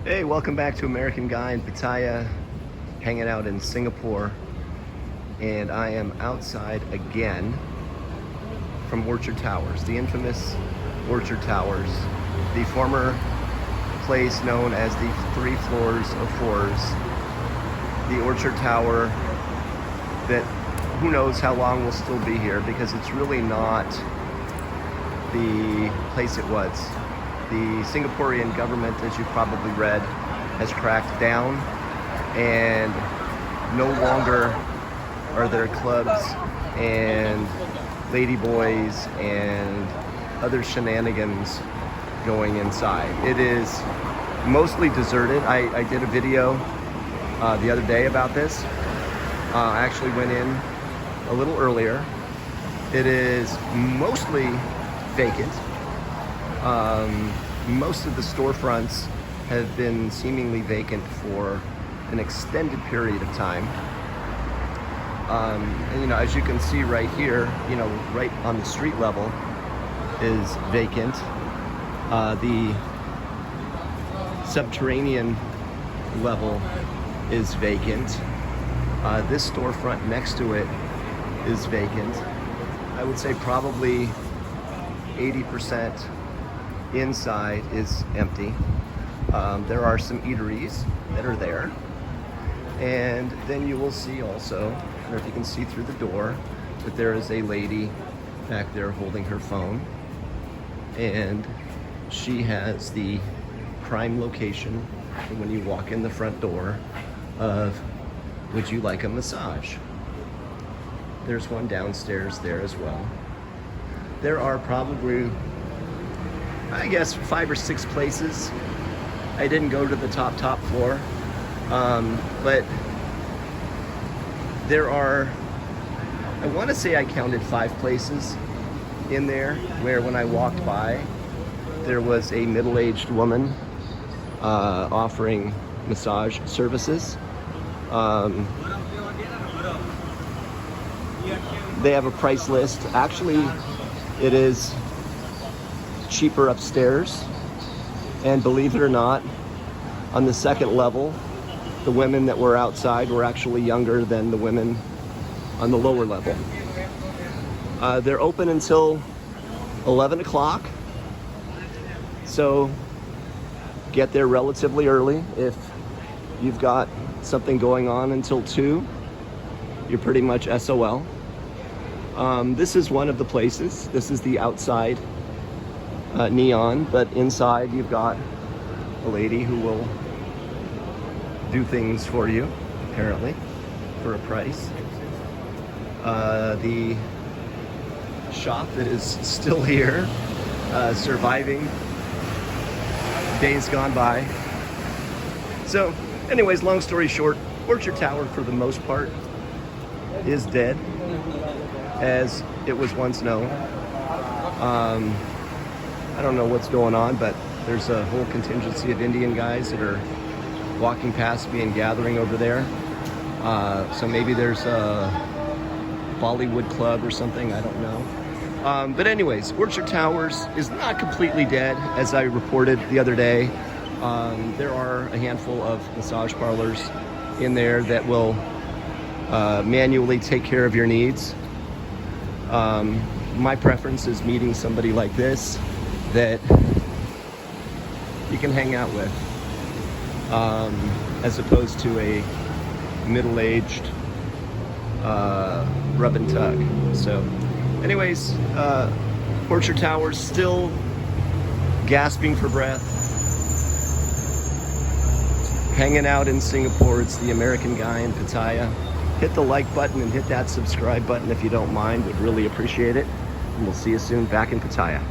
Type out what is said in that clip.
Hey, welcome back to American Guy in Pattaya, hanging out in Singapore. And I am outside again from Orchard Towers, the infamous Orchard Towers, the former place known as the Three Floors of Fours, the Orchard Tower that who knows how long will still be here, because it's really not the place it was. The Singaporean government, as you've probably read, has cracked down, and no longer are there clubs and ladyboys and other shenanigans going inside. It is mostly deserted. I did a video the other day about this. I actually went in a little earlier. It is mostly vacant. Most of the storefronts have been seemingly vacant for an extended period of time. And as you can see right here, right on the street level is vacant. The subterranean level is vacant. This storefront next to it is vacant. I would say probably 80% inside is empty. There are some eateries that are there. And then you will see also, I don't know if you can see through the door, that there is a lady back there holding her phone. And she has the prime location when you walk in the front door of, would you like a massage? There's one downstairs there as well. There are probably, I guess, 5 or 6 places. I didn't go to the top floor, but there are, I want to say I counted 5 places in there where when I walked by, there was a middle-aged woman offering massage services. They have a price list. Actually, it is cheaper upstairs, and believe it or not, on the second level, the women that were outside were actually younger than the women on the lower level. They're open until 11 o'clock, so get there relatively early. If you've got something going on until 2, you're pretty much SOL. This is one of the places. This is the outside neon, but inside you've got a lady who will do things for you, apparently, for a price. The shop that is still here, surviving days gone by. So anyways, long story short, Orchard Tower for the most part is dead, as it was once known. I don't know what's going on, but there's a whole contingency of Indian guys that are walking past me and gathering over there. So maybe there's a Bollywood club or something, I don't know. But anyways, Orchard Towers is not completely dead, as I reported the other day. There are a handful of massage parlors in there that will manually take care of your needs. My preference is meeting somebody like this that you can hang out with, as opposed to a middle-aged rub and tug. So anyways, Orchard Towers still gasping for breath, hanging out in Singapore. It's the American Guy in Pattaya. Hit the like button and hit that subscribe button if you don't mind. Would really appreciate it. And we'll see you soon back in Pattaya.